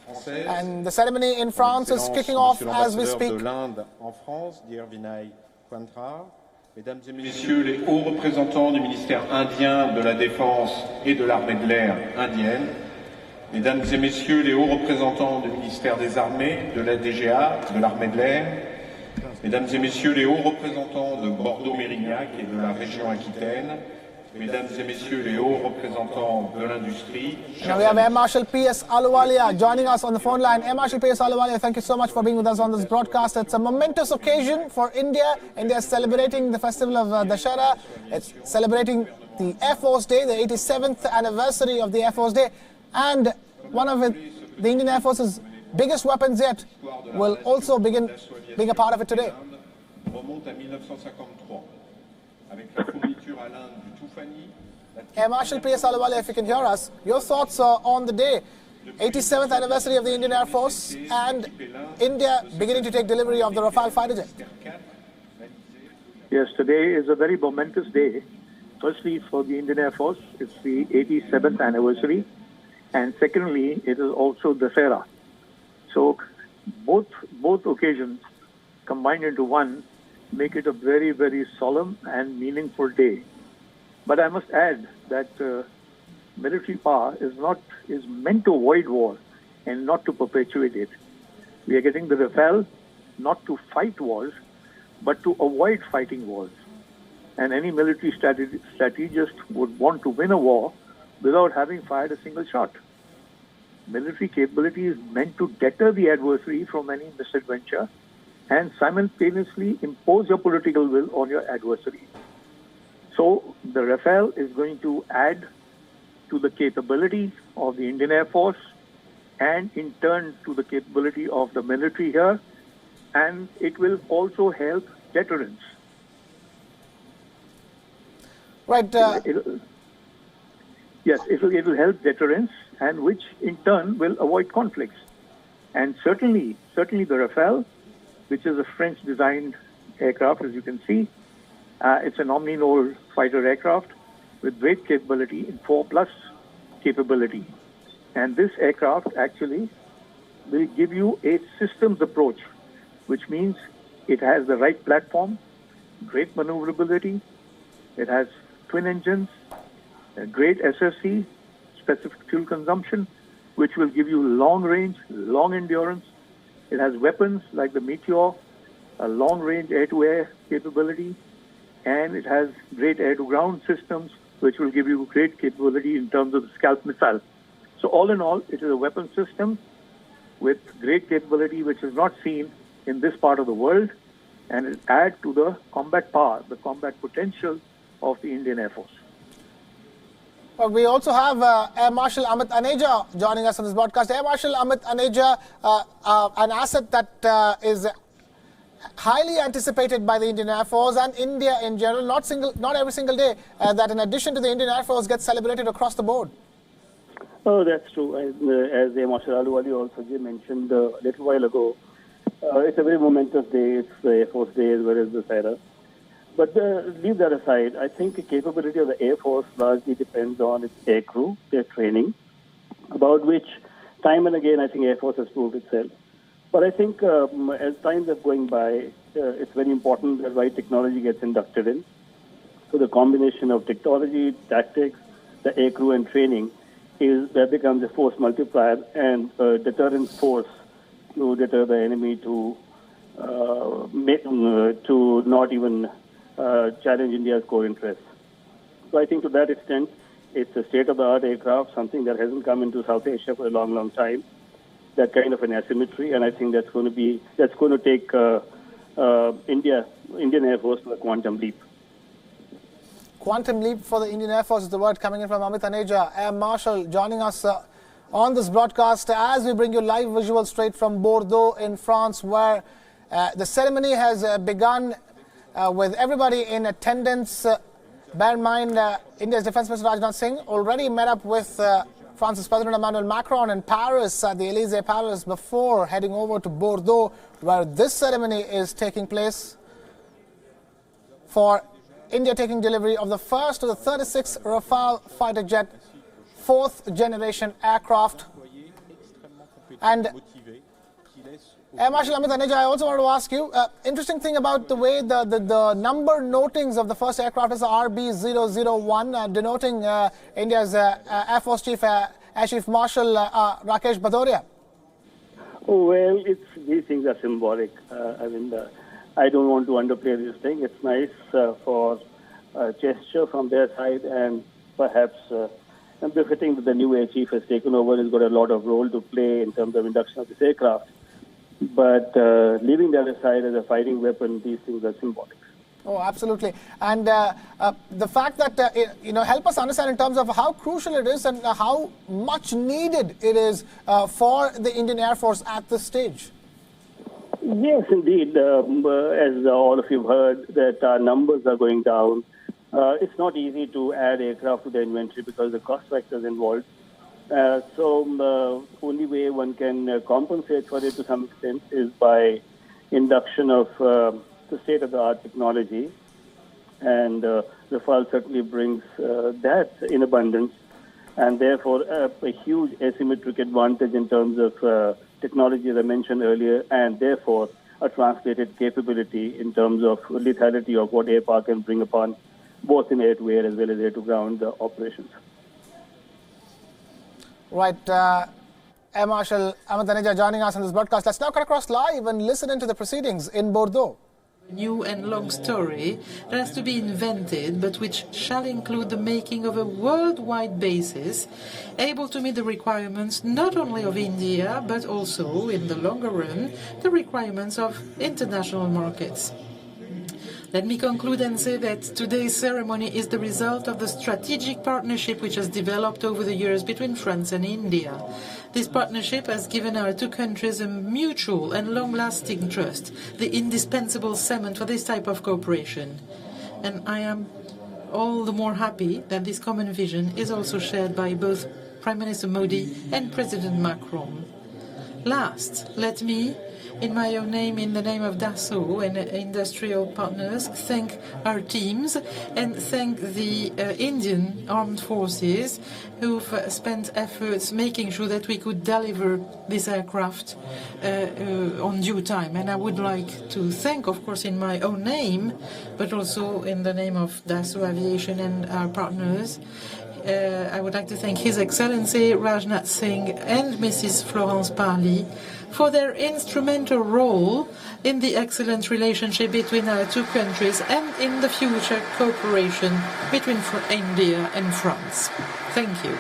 And the ceremony in France is kicking off as we speak. Mesdames et messieurs les hauts représentants du ministère indien de la Défense et de l'armée de l'air indienne, mesdames et messieurs les hauts représentants du ministère des Armées, de la DGA, de l'armée de l'air, mesdames et messieurs les hauts représentants de Bordeaux-Mérignac et de la région Aquitaine, mesdames et messieurs les hauts représentants de l'industrie. Now we have Air Marshal P.S. Ahluwalia joining us on the phone line. Air Marshal P.S. Ahluwalia, thank you so much for being with us on this broadcast. It's a momentous occasion for India. India is celebrating the festival of Dussehra. It's celebrating the Air Force Day, the 87th anniversary of the Air Force Day. And one of the Indian Air Force's biggest weapons yet will also begin being a part of it today. Air Marshal P.S. Ahluwalia, if you can hear us, your thoughts on the day, 87th anniversary of the Indian Air Force and India beginning to take delivery of the Rafale fighter jet. Yes, today is a very momentous day. Firstly, for the Indian Air Force, it's the 87th anniversary. And secondly, it is also Dussehra. So both occasions combined into one make it a very, very solemn and meaningful day. But I must add that military power is meant to avoid war and not to perpetuate it. We are getting the Rafale not to fight wars, but to avoid fighting wars. And any military strategist would want to win a war without having fired a single shot. Military capability is meant to deter the adversary from any misadventure and simultaneously impose your political will on your adversary. So the Rafale is going to add to the capability of the Indian Air Force and in turn to the capability of the military here, and it will also help deterrence. Right. Yes, it will help deterrence, and which in turn will avoid conflicts. And certainly the Rafale, which is a French-designed aircraft, as you can see, it's an omni-nole fighter aircraft with great capability in 4+ capability. And this aircraft actually will give you a systems approach, which means it has the right platform, great maneuverability, it has twin engines, a great SFC, specific fuel consumption, which will give you long range, long endurance. It has weapons like the Meteor, a long range air-to-air capability, and it has great air-to-ground systems, which will give you great capability in terms of the Scalp missile. So all in all, it is a weapon system with great capability, which is not seen in this part of the world, and it adds to the combat power, the combat potential of the Indian Air Force. Well, we also have Air Marshal Amit Aneja joining us on this broadcast. Air Marshal Amit Aneja, an asset that is highly anticipated by the Indian Air Force and India in general, not every single day, that in addition to the Indian Air Force gets celebrated across the board. Oh, that's true. As Air Marshal Ahluwalia also mentioned a little while ago, it's a very momentous day. It's the Air Force Day as well as the Dussehra. But leave that aside, I think the capability of the Air Force largely depends on its air crew, their training, about which time and again I think Air Force has proved itself. But I think as times are going by, it's very important that right technology gets inducted in. So the combination of technology, tactics, the air crew and training that becomes a force multiplier and a deterrent force to deter the enemy to not even challenge India's core interests. So I think to that extent, it's a state-of-the-art aircraft, something that hasn't come into South Asia for a long, long time. That kind of an asymmetry, and I think that's going to take Indian Air Force to a quantum leap. Quantum leap for the Indian Air Force is the word coming in from Amit Aneja, Air Marshal, joining us on this broadcast as we bring you live visuals straight from Bordeaux in France, where the ceremony has begun with everybody in attendance. Bear in mind, India's Defence Minister Rajnath Singh already met up with France's President Emmanuel Macron in Paris at the Élysée Palace before heading over to Bordeaux, where this ceremony is taking place for India taking delivery of the first of the 36 Rafale fighter jet, 4th generation aircraft. And Air Marshal Amit Taneja, I also want to ask you, interesting thing about the way the number notings of the first aircraft is RB001, denoting India's Air Force Chief, Air Chief Marshal Rakesh Bhadoria. Oh, well, these things are symbolic. I don't want to underplay this thing. It's nice for a gesture from their side, and perhaps befitting that the new Air Chief has taken over. He's got a lot of role to play in terms of induction of this aircraft. But leaving that aside as a fighting weapon, these things are symbolic. Oh, absolutely. And the fact that, help us understand in terms of how crucial it is and how much needed it is for the Indian Air Force at this stage. Yes, indeed. As all of you have heard, that our numbers are going down. It's not easy to add aircraft to the inventory because the cost factors involved. So only way one can compensate for it to some extent is by induction of the state-of-the-art technology. And Rafale certainly brings that in abundance, and therefore a huge asymmetric advantage in terms of technology, as I mentioned earlier, and therefore a translated capability in terms of lethality of what air power can bring upon both in air-to-air as well as air-to-ground operations. Right, Air Marshal Amit Taneja joining us on this broadcast. Let's now cut across live and listen into the proceedings in Bordeaux. New and long story that has to be invented, but which shall include the making of a worldwide basis able to meet the requirements not only of India, but also, in the longer run, the requirements of international markets. Let me conclude and say that today's ceremony is the result of the strategic partnership which has developed over the years between France and India. This partnership has given our two countries a mutual and long-lasting trust, the indispensable cement for this type of cooperation. And I am all the more happy that this common vision is also shared by both Prime Minister Modi and President Macron. Last, let me, in my own name, in the name of Dassault and industrial partners, thank our teams and thank the Indian Armed Forces who've spent efforts making sure that we could deliver this aircraft on due time. And I would like to thank, of course, in my own name, but also in the name of Dassault Aviation and our partners, I would like to thank His Excellency Rajnath Singh and Mrs. Florence Parly for their instrumental role in the excellent relationship between our two countries and in the future cooperation between India and France. Thank you.